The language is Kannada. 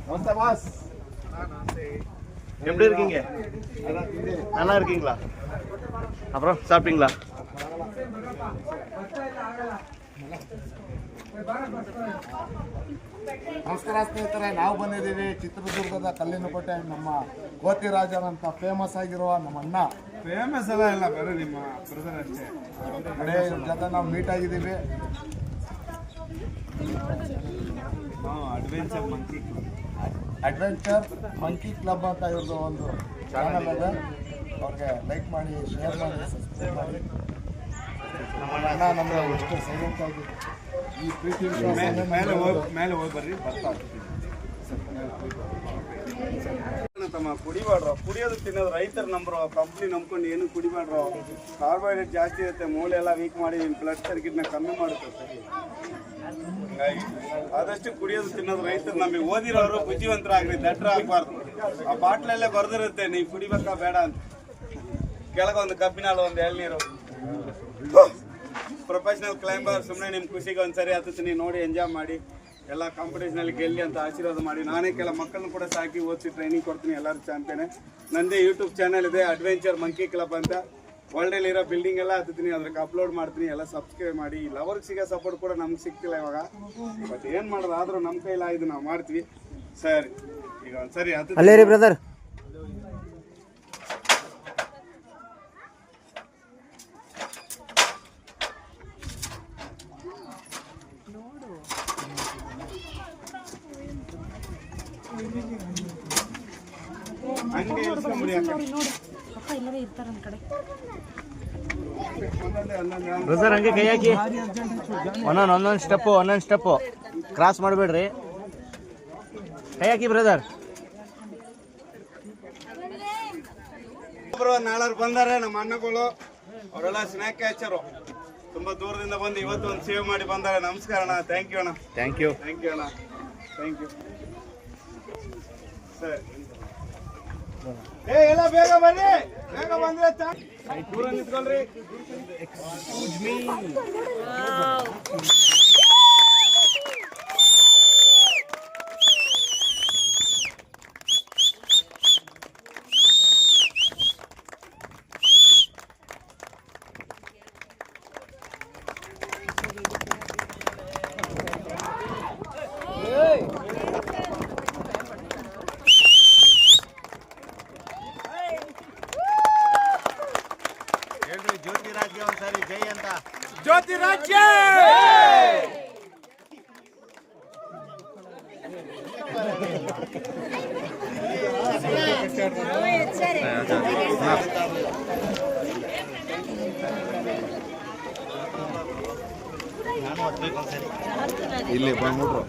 நமஸ்தே பாஸ். எப்படி இருக்கீங்க? நல்லா இருக்கீங்களா? அப்புறம் சாப்பிட்டீங்களா? ನಮಸ್ಕಾರ ಸ್ನೇಹಿತರೆ, ನಾವು ಬಂದಿದ್ದೀವಿ ಚಿತ್ರದುರ್ಗದ ಕಲ್ಲಿನಕೋಟೆ. ನಮ್ಮ ಗೋತಿರಾಜನ್ ಅಂತ ಫೇಮಸ್ ಆಗಿರುವ ನಮ್ಮ ಅಣ್ಣ. ಫೇಮಸ್ ಎಲ್ಲ ಇಲ್ಲ, ಬರೀ ನಿಮ್ಮ ಬ್ರದರ್ ಅಷ್ಟೇ. ಕಡೆ ಇವ್ರ ಜೊತೆ ನಾವು ಮೀಟ್ ಆಗಿದ್ದೀವಿ. ಅಡ್ವೆಂಚರ್ ಮಂಕಿ ಕ್ಲಬ್ ಅಂತ ಇವ್ರದ್ದು ಒಂದು ಚಾನಲ್ ಇದೆ. ಅವ್ರಿಗೆ ಲೈಕ್ ಮಾಡಿ, ಶೇರ್ ಮಾಡಿ, ಸಬ್ಸ್ಕ್ರೈಬ್ ಮಾಡಿ. ನಮ್ಮ ಅಣ್ಣ ನಮಗೆ ಎಷ್ಟು ಸೈಲೆಂಟ್ ಆಗಿ ಈ ಪ್ರೀತಿ ಮೇಲೆ ಹೋಗಿ ಬರ್ರಿ, ಬರ್ತಾ ತಮ್ಮ ಕುಡಿಬಾಡ್ರು. ಕುಡಿಯೋದು ತಿನ್ನೋದು ರೈತರ ನಂಬ್ರು, ಕಂಪ್ನಿ ನಂಬ್ಕೊಂಡು ಏನು ಕುಡಿಬಾಡ್ರು. ಕಾರ್ಬೋಹೈಡ್ರೇಟ್ ಜಾಸ್ತಿ ಇರುತ್ತೆ, ಮೂಳೆ ಎಲ್ಲ ವೀಕ್ ಮಾಡಿ ಬ್ಲಡ್ ಸರ್ಕಿಟ್ನ ಕಮ್ಮಿ ಮಾಡುತ್ತೆ. ಹಂಗಾಗಿ ಆದಷ್ಟು ಕುಡಿಯೋದು ತಿನ್ನೋದು ರೈತರು ನಮಗೆ ಓದಿರೋರು ಬುದ್ಧಿವಂತರಾಗ್ರಿ, ದಡ್ರ ಆಗ್ಬಾರ್ದು. ಆ ಬಾಟ್ಲಲ್ಲೇ ಬರ್ದಿರುತ್ತೆ ನೀವು ಕುಡಿಬೇಕಾ ಬೇಡ ಅಂತ. ಕೆಳಗೊಂದು ಕಬ್ಬಿನಾಲು, ಒಂದು ಎಳ್ನೀರು. ಪ್ರೊಫೆಷನಲ್ ಕ್ಲೈಂಬರ್, ಸುಮ್ಮನೆ ನಿಮ್ಮ ಖುಷಿಗೆ ಒಂದ್ಸರಿ ಹತ್ತೀನಿ, ನೋಡಿ ಎಂಜಾಯ್ ಮಾಡಿ. ಎಲ್ಲ ಕಾಂಪಿಟೇಷನಲ್ಲಿ ಗೆಲ್ಲಿ ಅಂತ ಆಶೀರ್ವಾದ ಮಾಡಿ. ನಾನೇ ಕೆಲ ಮಕ್ಕಳನ್ನು ಕೂಡ ಸಾಕಿ ಓದಿಸಿ ಟ್ರೈನಿಂಗ್ ಕೊಡ್ತೀನಿ. ಎಲ್ಲರೂ ಚಾಂಪಿಯನ್. ನಂದೇ ಯೂಟ್ಯೂಬ್ ಚಾನಲ್ ಇದೆ, ಅಡ್ವೆಂಚರ್ ಮಂಕಿ ಕ್ಲಬ್ ಅಂತ. ವರ್ಲ್ಡಲ್ಲಿರೋ ಬಿಲ್ಡಿಂಗ್ ಎಲ್ಲ ಹತ್ತೀನಿ, ಅದಕ್ಕೆ ಅಪ್ಲೋಡ್ ಮಾಡ್ತೀನಿ. ಎಲ್ಲ ಸಬ್ಸ್ಕ್ರೈಬ್ ಮಾಡಿ. ಲವರ್ಗೆ ಸಿಗೋ ಸಪೋರ್ಟ್ ಕೂಡ ನಮ್ಗೆ ಸಿಗ್ತಿಲ್ಲ ಇವಾಗ, ಬಟ್ ಏನು ಮಾಡೋದು, ಆದರೂ ನಮ್ಮ ಕೈಲ ಇದು ನಾವು ಮಾಡ್ತೀವಿ. ಸರಿ, ಈಗ ಒಂದ್ಸರಿ ಅಲ್ಲೇ ರೀ ಬ್ರದರ್. ಬ್ರದರ್ ಹಂಗೆ ಕೈ ಹಾಕಿ. ಒಂದೊಂದು ಸ್ಟೆಪ್ಪು ಕ್ರಾಸ್ ಮಾಡಬೇಡ್ರಿ. ಕೈ ಹಾಕಿ ಬ್ರದರ್. ಒಬ್ಬರು ನಾಳರು ಬಂದಾರೆ ನಮ್ಮ ಅಣ್ಣಗಳು. ಅವರೆಲ್ಲ ಸ್ನ್ಯಾಕ್ ಕ್ಯಾಚರು, ತುಂಬ ದೂರದಿಂದ ಬಂದು ಇವತ್ತು ಒಂದು ಸೇವ್ ಮಾಡಿ ಬಂದಾರೆ. ನಮಸ್ಕಾರ ಅಣ್ಣ. ಥ್ಯಾಂಕ್ ಯು ಅಣ್ಣ. ಥ್ಯಾಂಕ್ ಯು ಅಣ್ಣ. Thank you. ಸರಿ, ಎಲ್ಲ ಬೇಗ ಬರ್ರಿ, ಬೇಗ ಬಂದ್ರೆ ದೂರ ನಿಂತ್ಕೊಳ್ರಿ. ಜ್ಯೋತಿ ರಾಜ್ಯ ಒಂದ್ಸರಿ ಜೈ ಅಂತ. ಜ್ಯೋತಿ ರಾಜ್ಯ. ಇಲ್ಲಿ ಬಂದ್ಬಿಟ್ರು.